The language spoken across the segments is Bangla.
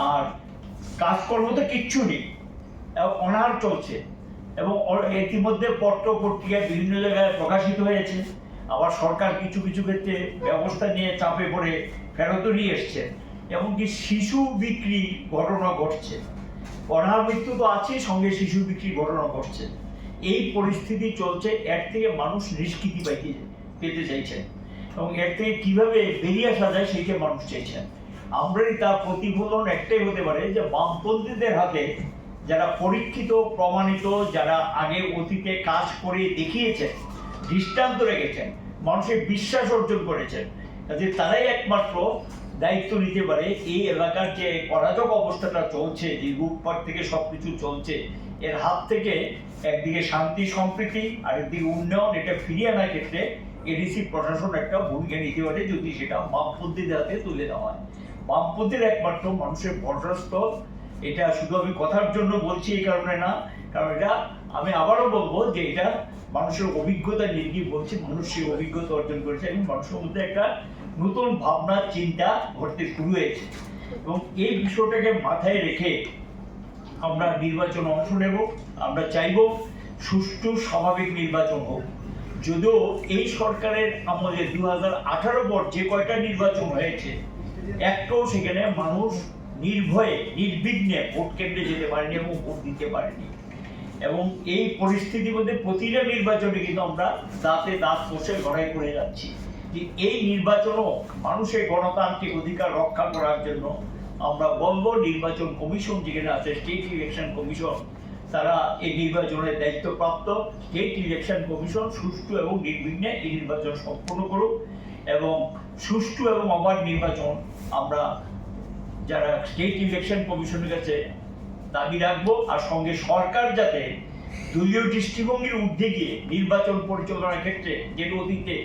আর কাজকর্ম তো কিচ্ছু নেই, অনাহার চলছে। এবং ইতিমধ্যে পত্র পত্রিকায় বিভিন্ন জায়গায় প্রকাশিত হয়েছে। আবার সরকার কিছু কিছু ক্ষেত্রে ব্যবস্থা নিয়ে চাপে পড়ে ফেরতও নিয়ে এসছে। এমনকি শিশু বিক্রি ঘটনা ঘটছে, অনাহার মৃত্যু তো আছেই, সঙ্গে শিশু বিক্রির ঘটনা ঘটছে। এই পরিস্থিতি চলছে, এর থেকে মানুষ নিষ্কৃতি পেতে চাইছেন এবং এর থেকে কিভাবে বেরিয়ে আসা যায় সেইটা মানুষ চাইছেন। আমরাই তার প্রতিফলন একটাই হতে পারে যে বামপন্থীদের হাতে যারা পরীক্ষিত প্রমাণিত, যারা আগে অতীতে কাজ করে দেখিয়েছেন, দৃষ্টান্ত রেখেছেন, মানুষের বিশ্বাস অর্জন করেছেন, কাজে তারাই একমাত্র দায়িত্ব নিতে পারে এই এলাকার যে অরাজক অবস্থাটা চলছে, যে লুটপাট থেকে সবকিছু চলছে, এর হাত থেকে একদিকে শান্তি সম্প্রীতি আর একদিকে উন্নয়ন, এটা ফিরিয়ে আনার ক্ষেত্রে এডিসি প্রশাসন একটা ভূমিকা নিতে পারে যদি সেটা বামপন্থীদের হাতে তুলে দেওয়া হয়। বামপন্থীর একমাত্র মানুষের ভরসাস্থ। এটা শুধু আমি কথার জন্য বলছি এই কারণে না, কারণ এটা আমি আবারও বলবো যে এটা মানুষের অভিজ্ঞতা নিয়ে বলছি, মানুষ সেই অভিজ্ঞতা অর্জন করেছে এবং মানুষের মধ্যে একটা নতুন ভাবনা চিন্তা ঘটতে শুরু হয়েছে। এবং এই বিষয়টাকে মাথায় রেখে আমরা নির্বাচন অংশ নেব। আমরা চাইব সুষ্ঠু স্বাভাবিক নির্বাচন হোক। যদিও এই সরকারের আমলে 2018 পর যে কয়টা নির্বাচন হয়েছে, একটাও সেখানে মানুষ নির্ভয়ে নির্বিঘ্নে ভোট কেন্দ্রে যেতে পারেনি এবং ভোট দিতে পারেনি। এবং এই পরিস্থিতির মধ্যে প্রতিটা নির্বাচনে কিন্তু আমরা দাঁতে দাঁত কষে লড়াই করে যাচ্ছি যে এই নির্বাচনও মানুষের গণতান্ত্রিক অধিকার রক্ষা করার জন্য আমরা বলবো নির্বাচন কমিশন যেখানে আছে, স্টেট ইলেকশন কমিশন, তারা এই নির্বাচনের দায়িত্বপ্রাপ্ত। স্টেট ইলেকশন কমিশন সুষ্ঠু এবং নির্বিঘ্নে এই নির্বাচন সম্পন্ন করুক এবং সুষ্ঠু এবং অবাধ নির্বাচন আমরা যারা স্টেট ইলেকশন কমিশনের কাছে দাবি রাখবো। আর সঙ্গে সরকার যাতে দলীয় দৃষ্টিভঙ্গির ঊর্ধ্বে গিয়ে নির্বাচন পরিচালনার ক্ষেত্রে, যেটা অতীতে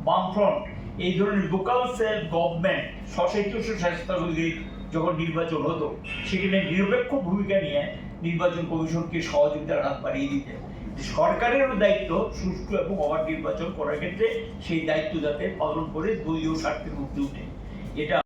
বামফ্রন্ট এই ধরনের লোকাল সেলফ গভর্নমেন্ট স্বশাসিত যখন নির্বাচন হতো, সেখানে নিরপেক্ষ ভূমিকা নিয়ে নির্বাচন কমিশনকে সহযোগিতার হাত বাড়িয়ে দিতে। সরকারেরও দায়িত্ব সুষ্ঠু এবং অবাধ নির্বাচন করার ক্ষেত্রে সেই দায়িত্ব যাতে পালন করে দলীয় স্বার্থের ঊর্ধ্বে উঠে। এটা